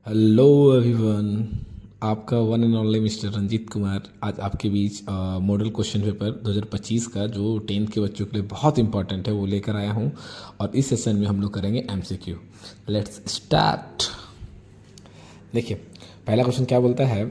Hello everyone. आपका one and only mister Ranjit Kumar आज आपके बीच मॉडल क्वेश्चन पेपर 2025 का जो 10th के बच्चों के लिए बहुत इंपॉर्टेंट है वो लेकर आया हूँ। और इस सेशन में हम लोग करेंगे एमसीक्यू। Let's start. देखिए, पहला क्वेश्चन क्या बोलता है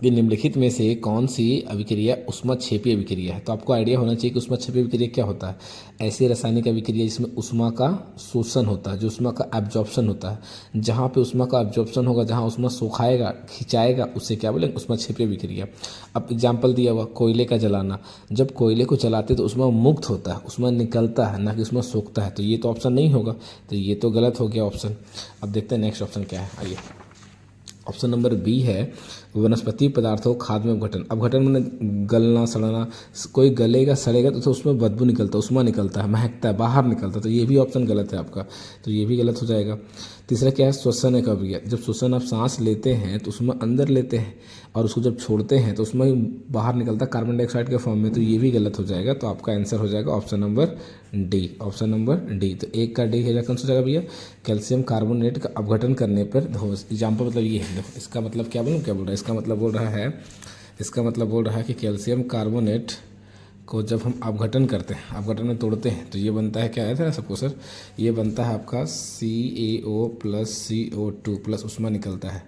कि निम्नलिखित में से कौन सी अभिक्रिया ऊष्माक्षेपी अभिक्रिया है। तो आपको आइडिया होना चाहिए कि ऊष्माक्षेपी अभिक्रिया क्या होता है। ऐसी रासायनिक अभिक्रिया जिसमें ऊष्मा का शोषण होता है, जो ऊष्मा का एब्जॉर्प्शन होता है। जहाँ पे ऊष्मा का एब्जॉर्प्शन होगा, जहाँ ऊष्मा सुखाएगा खिंचाएगा, उससे क्या बोलेंगे, ऊष्माक्षेपी अभिक्रिया। अब एग्जाम्पल दिया हुआ कोयले का जलाना, जब कोयले को जलाते तो ऊष्मा मुक्त होता है, ऊष्मा निकलता है, ना कि ऊष्मा सोखता है। तो ये तो ऑप्शन नहीं होगा, तो ये तो गलत हो गया ऑप्शन। अब देखते हैं नेक्स्ट ऑप्शन क्या है। आइए, ऑप्शन नंबर बी है वनस्पति पदार्थों खाद में अपघटन। अपघटन मैंने गलना सड़ना। कोई गलेगा सड़ेगा तो उसमें बदबू निकलता है, उष्मा निकलता है, महकता है, बाहर निकलता है। तो ये भी ऑप्शन गलत है आपका, तो ये भी गलत हो जाएगा। तीसरा क्या है, श्वसन एक अभिक्रिया। जब श्वसन आप सांस लेते हैं तो उसमें अंदर लेते हैं, और उसको जब छोड़ते हैं तो उसमें बाहर निकलता है कार्बन डाइऑक्साइड के फॉर्म में। तो ये भी गलत हो जाएगा। तो आपका आंसर हो जाएगा option number D. Option number D, तो एक का डी है, कौन सा जाएगा भैया, कैल्शियम कार्बोनेट का अपघटन करने पर एग्जाम्पल मतलब ये है। देखो इसका मतलब क्या बोल रहा है, इसका मतलब बोल रहा है कि कैल्शियम कार्बोनेट को जब हम अपघटन करते हैं, अपघटन में तोड़ते हैं, तो ये बनता है, क्या आया था ना सबको सर, ये बनता है आपका CaO प्लस CO2 प्लस उष्मा निकलता है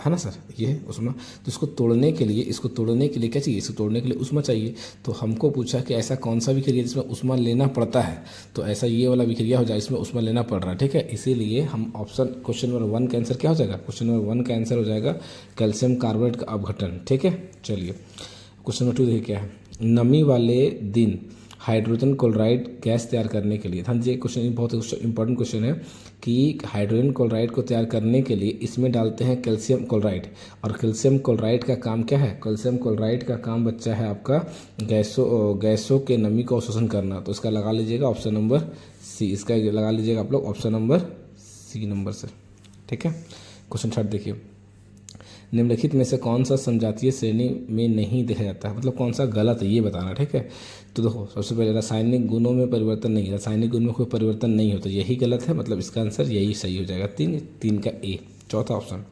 ना सर, ये उष्मा। तो इसको तोड़ने के लिए क्या चाहिए, इसको तोड़ने के लिए उष्मा चाहिए। तो हमको पूछा कि ऐसा कौन सा विक्रिया जिसमें उष्मा लेना पड़ता है, तो ऐसा ये वाला विक्रिया हो जाए इसमें उष्मा लेना पड़ रहा है, ठीक है। इसीलिए हम ऑप्शन क्वेश्चन नंबर 1 का आंसर क्या हो जाएगा, क्वेश्चन नंबर 1 का आंसर हो जाएगा कैल्शियम कार्बोनेट का अपघटन, ठीक है। चलिए क्वेश्चन नंबर 2 देखिए क्या है। नमी वाले दिन हाइड्रोजन क्लोराइड गैस तैयार करने के लिए, हाँ जी, क्वेश्चन बहुत इंपॉर्टेंट क्वेश्चन है कि हाइड्रोजन क्लोराइड को तैयार करने के लिए इसमें डालते हैं कैल्शियम क्लोराइड। और कैल्शियम क्लोराइड का काम क्या है, कैल्शियम क्लोराइड का काम बच्चा है आपका गैसों के नमी को अवशोषण करना। तो इसका लगा लीजिएगा ऑप्शन नंबर सी, इसका लगा लीजिएगा आप लोग ऑप्शन नंबर सी नंबर से, ठीक है। क्वेश्चन 3 देखिए, निम्नलिखित में से कौन सा समजातीय श्रेणी में नहीं देखा जाता है, मतलब कौन सा गलत है ये बताना, ठीक है। तो देखो सबसे पहले रासायनिक गुणों में परिवर्तन नहीं, रासायनिक गुण में कोई परिवर्तन नहीं होता, यही गलत है, मतलब इसका आंसर यही सही हो जाएगा, 3 का ए। चौथा ऑप्शन,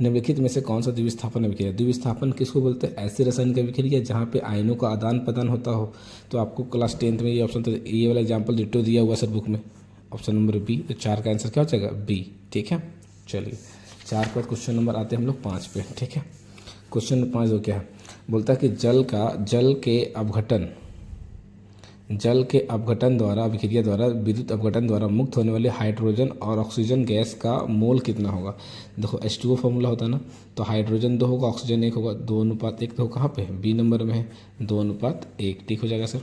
निम्नलिखित में से कौन सा द्विविस्थापन अभिक्रिया। द्विविस्थापन किसको बोलते हैं, ऐसी रासायनिक अभिक्रिया जहाँ पे आयनों का आदान प्रदान होता हो। तो आपको क्लास 10th में ये ऑप्शन, तो ये वाला एग्जाम्पल डिटो दिया हुआ सर बुक में, ऑप्शन नंबर बी। तो 4 का आंसर क्या हो जाएगा, बी, ठीक है। चलिए 4 के बाद क्वेश्चन नंबर आते हैं हम लोग 5 पे, ठीक है। क्वेश्चन नंबर 5 हो क्या है, बोलता है कि जल के अपघटन द्वारा अभिक्रिया द्वारा विद्युत अपघटन द्वारा मुक्त होने वाले हाइड्रोजन और ऑक्सीजन गैस का मोल कितना होगा। देखो H2O फॉर्मूला होता है ना, तो हाइड्रोजन 2 होगा, ऑक्सीजन 1 होगा, 2:1। तो कहाँ पे है, बी नंबर में है, 2:1, ठीक हो जाएगा सर।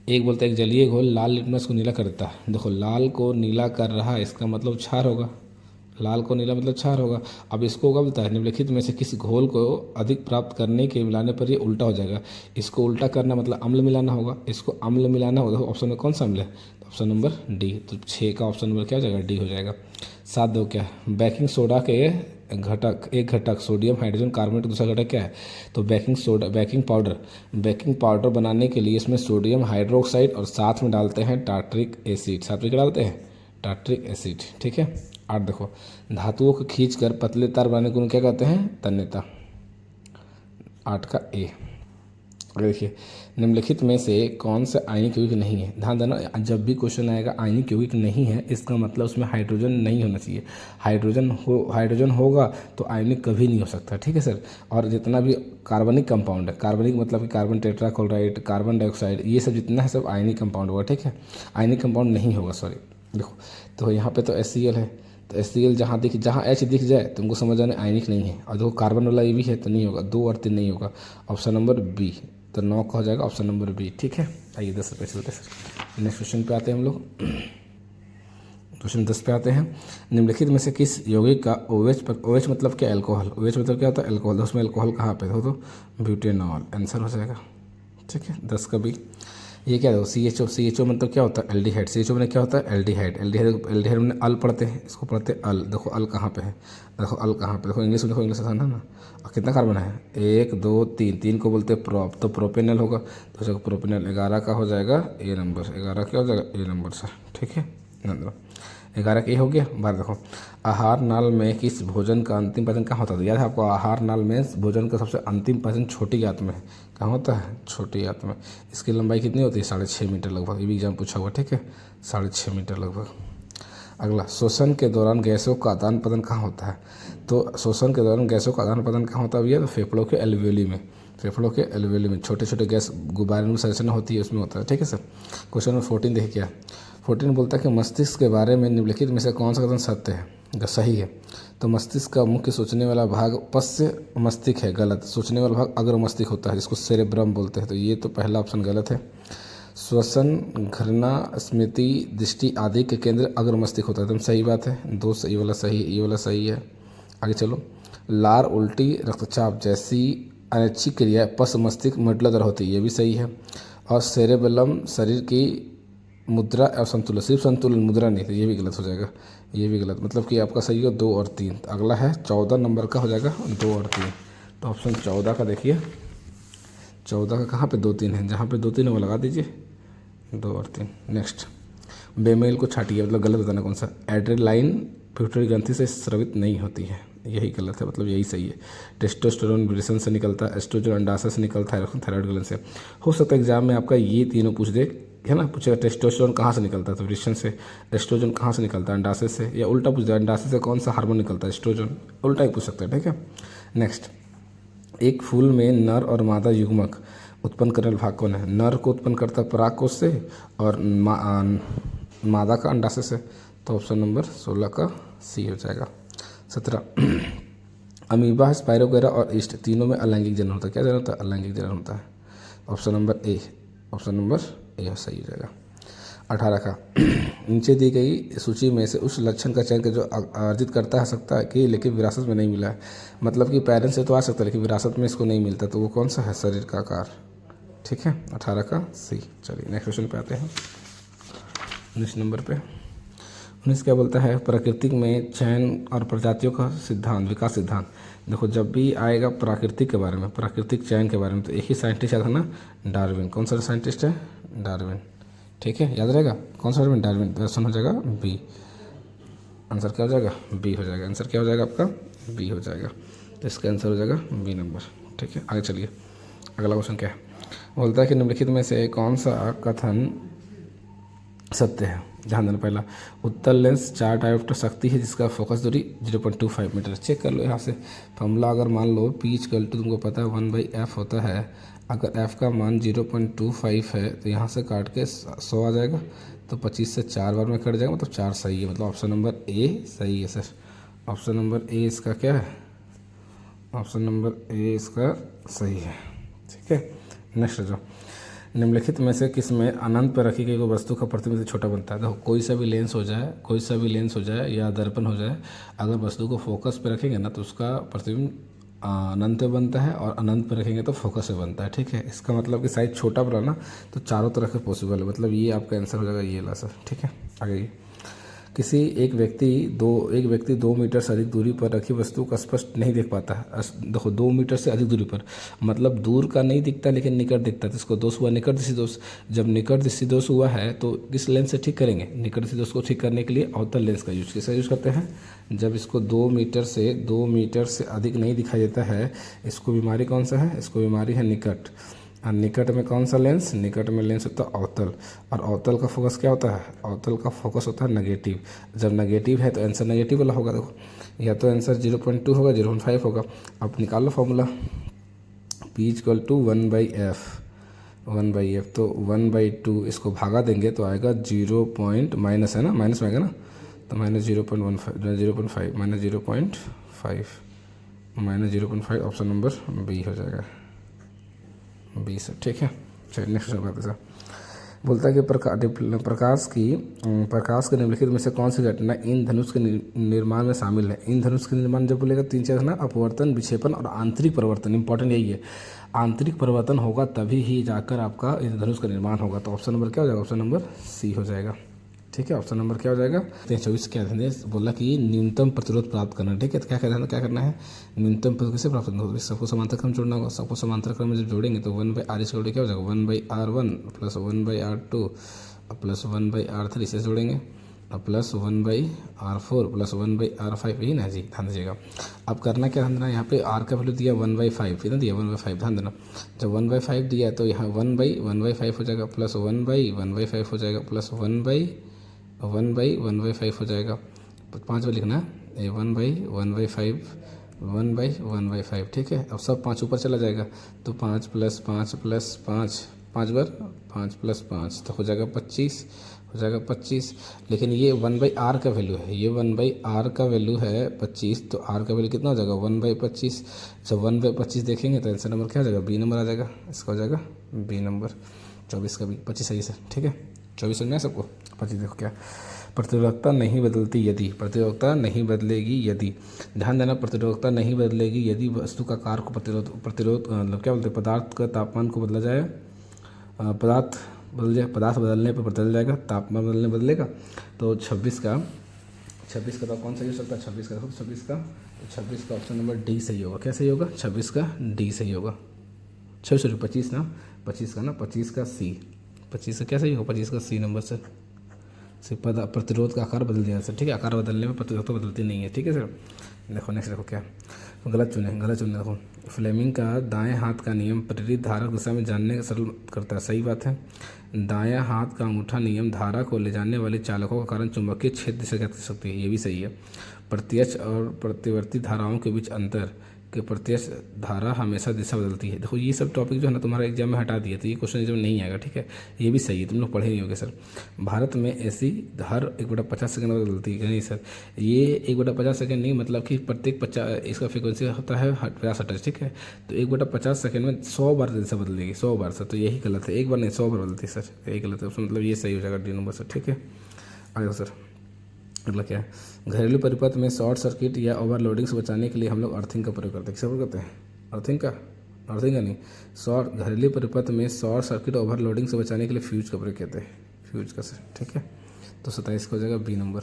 एक बोलता है एक जलीय घोल लाल लिटमस को नीला करता है। देखो लाल को नीला कर रहा है, इसका मतलब क्षार होगा, लाल को नीला मतलब क्षार होगा। अब इसको क्या बोलता है, निम्नलिखित में से किस घोल को अधिक प्राप्त करने के मिलाने पर ये उल्टा हो जाएगा। इसको उल्टा करना मतलब अम्ल मिलाना होगा, इसको अम्ल मिलाना होगा। ऑप्शन में कौन सा अम्ल है, तो ऑप्शन नंबर डी। तो 6 का ऑप्शन नंबर क्या हो जाएगा, डी हो जाएगा। 7 दो क्या, बेकिंग सोडा के एक घटक सोडियम हाइड्रोजन कार्बोनेट, दूसरा घटक क्या है, तो बेकिंग पाउडर बनाने के लिए इसमें सोडियम हाइड्रोक्साइड और साथ में डालते हैं टार्ट्रिक एसिड, साथ में क्या डालते हैं, टार्ट्रिक एसिड, ठीक है। 8 देखो, धातुओं को खींचकर पतले तार बनाने को क्या कहते हैं, तन्यता। 8 का ए। देखिए, निम्नलिखित में से कौन सा आयनिक यौगिक नहीं है। ध्यान देना, जब भी क्वेश्चन आएगा आयनिक यौगिक नहीं है, इसका मतलब उसमें हाइड्रोजन नहीं होना चाहिए। हाइड्रोजन होगा तो आयनिक कभी नहीं हो सकता, ठीक है सर। और जितना भी कार्बनिक कंपाउंड है, कार्बनिक मतलब कि कार्बन टेट्राक्लोराइड, कार्बन डाइऑक्साइड, ये सब जितना है सब आयनिक कंपाउंड होगा, ठीक है। आयनिक कंपाउंड नहीं होगा, सॉरी। देखो तो यहाँ पे तो HCl है, तो HCl जहाँ H दिख जाए तुमको समझ आने आयनिक नहीं है। और देखो कार्बन वाला ये भी है, तो नहीं होगा, 2 और 3 नहीं होगा, ऑप्शन नंबर बी। तो 9 का हो जाएगा ऑप्शन नंबर बी, ठीक है। आइए 10 रुपये चलते सर, नेक्स्ट क्वेश्चन पे आते हैं हम लोग। क्वेश्चन 10 पे आते हैं, निम्नलिखित में से किस यौगिक का OH मतलब क्या, एल्कोहल, OH मतलब क्या होता है, एल्कोहल। तो उसमें एल्कोहल कहाँ पे, तो ब्यूटेनॉल आंसर हो जाएगा, ठीक है। 10 का बी। ये क्या देखो CHO मतलब क्या होता है, एल्डिहाइड। CHO में क्या होता है, एल्डिहाइड। एल्डिहाइड में अल पढ़ते हैं, इसको पढ़ते हैं अल। देखो अल कहाँ पे है, देखो अल कहाँ पे, देखो इंग्लिश में, देखो इंग्लिश आसान है ना। और कितना कार्बन है, 1 2 3, 3 को बोलते हैं प्रोप, तो प्रोपेनल होगा। तो देखो प्रोपेनल 11 का हो जाएगा ए नंबर, 11 क्या हो जाएगा, ए नंबर सर, ठीक है। 11 का ये हो गया। 12 देखो, आहार नाल में किस भोजन का अंतिम पाचन कहाँ होता है? याद है आपको, आहार नाल में भोजन का सबसे अंतिम पाचन छोटी आंत में है। कहाँ होता है? छोटी आंत में। इसकी लंबाई कितनी होती है? 6.5 मीटर लगभग। ये भी एग्जाम पूछा हुआ, ठीक है, 6.5 मीटर लगभग। अगला, श्वसन के दौरान गैसों का आदान प्रदान कहाँ होता है? तो श्वसन के दौरान गैसों का आदान प्रदान कहाँ होता है भैया? तो फेफड़ों के एल्वियोली में। फेफड़ों के एल्वियोली में छोटे छोटे गैस गुब्बारे में संरचना होती है, उसमें होता है, ठीक है सर। क्वेश्चन नंबर 14 देखिए क्या। 14 बोलता है कि मस्तिष्क के बारे में निम्नलिखित में से कौन सा कथन सत्य है? अगर सही है तो मस्तिष्क का मुख्य सोचने वाला भाग पश्च मस्तिष्क है। गलत। सोचने वाला भाग अग्र मस्तिष्क होता है, जिसको सेरेब्रम बोलते हैं। तो ये तो पहला ऑप्शन गलत है। श्वसन, घृणा, स्मृति, दृष्टि आदि के केंद्र अग्र मस्तिष्क होता है, एकदम सही बात है। दो सही वाला सही, ये वाला सही है। आगे चलो, लार, उल्टी, रक्तचाप जैसी अनैच्छिक क्रिया पश्च मस्तिष्क मड्यूलर होती है, ये भी सही है। और सेरेबेलम शरीर की मुद्रा और संतुलन, सिर्फ संतुलन, मुद्रा नहीं, तो ये भी गलत हो जाएगा। ये भी गलत, मतलब कि आपका सही हो 2 और 3। अगला है 14 नंबर का हो जाएगा 2 और 3। तो ऑप्शन 14 का देखिए, 14 का कहाँ पे 2 3 है? जहाँ पे 2 3 है वो लगा दीजिए, 2 और 3। नेक्स्ट, बेमेल को छाटिए, मतलब गलत बताना कौन सा। एड्रेनालाइन पिट्यूटरी ग्रंथि से स्रावित नहीं होती है, यही गलत है, मतलब यही सही है। टेस्टोस्टेरोन वृषण से निकलता है, एस्ट्रोजन अंडाशय से निकलता है, थायराइड ग्लैंड से। हो सकता है एग्जाम में आपका ये तीनों पूछ दे, है ना, पूछेगा टेस्टोस्टेरोन कहाँ से निकलता है, तो वृषण से। एस्ट्रोजन कहाँ से निकलता है? अंडाशय से। या उल्टा पूछ दे, अंडाशय से कौन सा हार्मोन निकलता है? एस्ट्रोजन। उल्टा ही पूछ सकता है, ठीक है। नेक्स्ट, एक फूल में नर और मादा युग्मक उत्पन्न करने वाला भाग कौन है? नर को उत्पन्न करता है परागकोश से, और मादा का अंडाशय से। तो ऑप्शन नंबर 16 का सी हो जाएगा। 17, अमीबा, स्पाइरोगेरा और ईस्ट तीनों में अलैंगिक जनन होता है। क्या जनन होता है? अलैंगिक जनन होता है। Option number A, option number A सही हो जाएगा। 18 का, नीचे दी गई सूची में से उस लक्षण का चयन कर जो अर्जित करता है सकता है कि लेकिन विरासत में नहीं मिला है। मतलब कि पेरेंट्स से तो आ सकता है, लेकिन विरासत में इसको नहीं मिलता, तो वो कौन सा है? शरीर का आकार, ठीक है, 18 का सी। चलिए नेक्स्ट क्वेश्चन पे आते हैं, 19 नंबर पे। 19 क्या बोलता है? प्राकृतिक में चयन और प्रजातियों का सिद्धांत, विकास सिद्धांत। देखो, जब भी आएगा प्राकृतिक के बारे में, प्राकृतिक चयन के बारे में, तो एक ही साइंटिस्ट आया था ना, डार्विन। कौन सा साइंटिस्ट है? डार्विन, ठीक है, याद रहेगा कौन सा डार्विन। तो ऑप्शन हो जाएगा बी। आंसर क्या हो जाएगा? बी हो जाएगा। आंसर क्या हो जाएगा आपका? बी हो जाएगा। तो इसका आंसर हो जाएगा बी नंबर, ठीक है। आगे चलिए, अगला क्वेश्चन क्या है? बोलता है कि निम्नलिखित में से कौन सा कथन सत्य है? ध्यान देना, पहला, उत्तल लेंस 4 डायोप्टर शक्ति है जिसका फोकस दूरी 0.25 मीटर। चेक कर लो यहाँ से फॉर्मूला। अगर मान लो P = तुमको पता है 1/f होता है, अगर f का मान 0.25 है तो यहाँ से काट के 100 आ जाएगा, तो 25 से 4 बार में कट जाएगा, मतलब 4 सही है। मतलब ऑप्शन नंबर ए सही है सर। ऑप्शन नंबर ए इसका क्या है? ऑप्शन नंबर ए इसका सही है, ठीक है। नेक्स्ट जो, निम्नलिखित में से किस में अनंत पर रखी गई कोई वस्तु का प्रतिबिंब छोटा बनता है? देखो, कोई सा भी लेंस हो जाए, कोई सा भी लेंस हो जाए या दर्पण हो जाए, अगर वस्तु को फोकस पे रखेंगे ना तो उसका प्रतिबिंब अनंत पे बनता है, और अनंत पे रखेंगे तो फोकस पे बनता है, ठीक है। इसका मतलब कि साइज छोटा बना ना तो चारों तरफ से पॉसिबल है, मतलब ये आपका आंसर हो जाएगा ये ला सर, ठीक है। आगे, किसी एक व्यक्ति 2 मीटर से अधिक दूरी पर रखी वस्तु को स्पष्ट नहीं देख पाता है। देखो, 2 मीटर से अधिक दूरी पर, मतलब दूर का नहीं दिखता लेकिन निकट दिखता है, तो इसको दोष हुआ निकट दृष्टि दोष। जब निकट दृष्टि दोष हुआ है तो किस लेंस से ठीक करेंगे? निकट दृष्टि दोष को ठीक करने के लिए अवतल लेंस का यूज, किसका यूज करते हैं? जब इसको 2 मीटर से अधिक नहीं दिखाई देता है, इसको बीमारी कौन सा है? इसको बीमारी है निकट। और निकट में कौन सा लेंस? निकट में लेंस होता है अवतल, और अवतल का फोकस क्या होता है? अवतल का फोकस होता है नेगेटिव। जब नेगेटिव है तो आंसर नेगेटिव वाला होगा। देखो, या तो आंसर 0.2 होगा, 0.5 होगा। अब निकाल लो फॉर्मूला, P = 1/f, 1/f, तो 1/2 इसको भागा देंगे तो आएगा 0. माइनस है ना, माइनस में आएगा ना, तो minus 0.15, 0.5 minus 0.5 option number B हो जाएगा, 20 है, ठीक है। चलिए नेक्स्ट बात है सर। बोलता है कि प्रकाश के निम्नलिखित में से कौन सी घटना इंद्रधनुष के निर्माण में शामिल है? इंद्रधनुष के निर्माण जब बोलेगा 3-4 है ना, अपवर्तन, विक्षेपण और आंतरिक परिवर्तन। इंपॉर्टेंट यही है, आंतरिक परिवर्तन होगा तभी ही जाकर आपका इंद्रधनुष का निर्माण होगा। तो ऑप्शन नंबर क्या हो जाएगा? ऑप्शन नंबर सी हो जाएगा, ठीक है। ऑप्शन नंबर क्या हो जाएगा? 24 क्या है? बोला कि न्यूनतम प्रतिरोध प्राप्त करना, ठीक है। तो क्या करना है? न्यूनतम प्रतिरोध कैसे प्राप्त करना होगा? सबको समांतर क्रम जोड़ना होगा। सबको समांतर क्रम में जब जोड़ेंगे तो 1/r इसका क्या हो जाएगा? 1/r1 + 1/r2 + 1/r3 से जोड़ेंगे, प्लस 1/r4 प्लस 1/r5, यही ना जी, ध्यान दीजिएगा। अब करना क्या, ध्यान देना, यहाँ पे r का वैल्यू दिया 1/5, कितना दिया 1/5, ध्यान देना। जब 1/5 दिया तो यहाँ 1/1/5 हो जाएगा, प्लस 1/1/5 हो जाएगा, प्लस 1/1/1/5 हो जाएगा। 5 बार लिखना है, 1/1/5 1/1/5, ठीक है। अब सब 5 ऊपर चला जाएगा तो 5 + 5 + 5, 5 बार 5 + 5 तो हो जाएगा 25, हो जाएगा 25। लेकिन ये 1/r का वैल्यू है, ये 1/r का वैल्यू है 25, तो r का वैल्यू कितना हो जाएगा 1/25। जब 1/25 देखेंगे तो आंसर नंबर क्या हो जाएगा, बी नंबर आ जाएगा, इसका हो जाएगा बी नंबर। 24 का बी, 25 सही है, ठीक है। 24 समझ में आया सबको। 25 देखो क्या, प्रतिरोधकता नहीं बदलती यदि, प्रतिरोधकता नहीं बदलेगी यदि, ध्यान देना, प्रतिरोधकता नहीं बदलेगी यदि वस्तु का आकार को प्रतिरोध मतलब क्या बोलते हैं, पदार्थ का तापमान को बदला जाए, पदार्थ बदलने पर बदल जाएगा, तापमान बदलेगा। तो 26 का तो कौन सही हो सकता है, 26 का, 26 का ऑप्शन नंबर डी सही होगा। क्या सही होगा, 26 का डी सही होगा। 25 ना, 25 का सी, 25 का क्या सही होगा, 25 का सी नंबर सर। प्रतिरोध का आकार बदल जाएगा सर, ठीक है। आकार बदलने में प्रतिरोध तो बदलती नहीं है, ठीक है सर। देखो नेक्स्ट, देखो क्या, गलत चुने। देखो, फ्लेमिंग का दाएं हाथ का नियम प्रेरित धारा की दिशा में जानने का सरल करता है, सही बात है। दायां हाथ का अंगूठा नियम धारा को ले जाने वाले चालकों का कारण चुंबकीय क्षेत्र दिशा ज्ञात कर सकती है, ये भी सही है। प्रत्यक्ष और प्रतिवर्ती धाराओं के बीच अंतर कि प्रत्यक्ष धारा हमेशा दिशा बदलती है। देखो ये सब टॉपिक जो है ना तुम्हारा एग्जाम में हटा दिया, तो ये क्वेश्चन एग्जाम में नहीं आएगा, ठीक है। ये भी सही है, तुम लोग पढ़े नहीं होगे सर। भारत में ऐसी हर 1/50 सेकंड में बदलती है, नहीं सर, ये 1/50 सेकंड नहीं, मतलब कि प्रत्येक 50 इसका फ्रिक्वेंसी होता है 50 हर्ट्ज, ठीक है। तो 1/50 सेकंड में 100 बार दिशा बदलेगी, 100 बार सर। तो यही गलत है, एक बार नहीं 100 बार बदलती है सर, यही गलत है, मतलब ये सही हो जाएगा डी नंबर सर, ठीक है। आगे सर, मतलब क्या है, घरेलू परिपथ में शॉर्ट सर्किट या ओवरलोडिंग से बचाने के लिए हम लोग अर्थिंग का प्रयोग करते हैं। किसका प्रयोग करते हैं, अर्थिंग का नहीं, घरेलू परिपथ में शॉर्ट सर्किट ओवरलोडिंग से बचाने के लिए फ्यूज का प्रयोग करते हैं, फ्यूज का सर, ठीक है। तो 27 का हो जाएगा बी नंबर।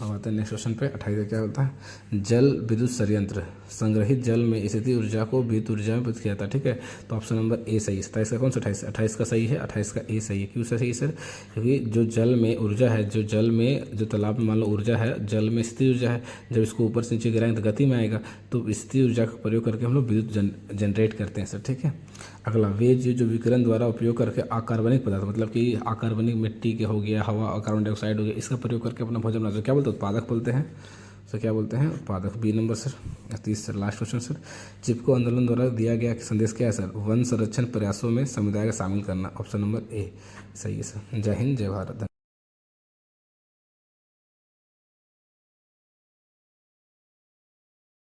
अब आते हैं नेक्स्ट क्वेश्चन पे। 28 का क्या होता है, जल विद्युत संयंत्र संग्रहित जल में स्थिति ऊर्जा को विद्युत ऊर्जा में परिवर्तित किया जाता है, ठीक है। तो ऑप्शन नंबर ए सही है। 27 का कौन सा, 28 का सही है, 28 का ए सही है। क्यों सही है सर, क्योंकि जो जल में ऊर्जा है, जो तालाब में मान लो ऊर्जा है, जल में स्थिति ऊर्जा है, जब इसको ऊपर से नीचे गिराएंगे तो गति में आएगा, तो स्थिति ऊर्जा का प्रयोग करके हम लोग विद्युत जनरेट करते हैं सर, ठीक है। अगला, वे जो विकिरण द्वारा उपयोग करके अकार्बनिक पदार्थ, मतलब कि अकार्बनिक मिट्टी के हो गया, हवा और कार्बन डाइऑक्साइड हो गया, इसका प्रयोग करके अपना भोजन बनाते हैं, क्या बोलते हैं, उत्पादक बोलते हैं। तो क्या बोलते हैं, उत्पादक, B number sir. 30 sir, last question sir. चिपको आंदोलन द्वारा दिया गया संदेश क्या है सर, वन संरक्षण प्रयासों में समुदाय का शामिल करना, ऑप्शन नंबर ए सही है सर। जय हिंद, जय भारत।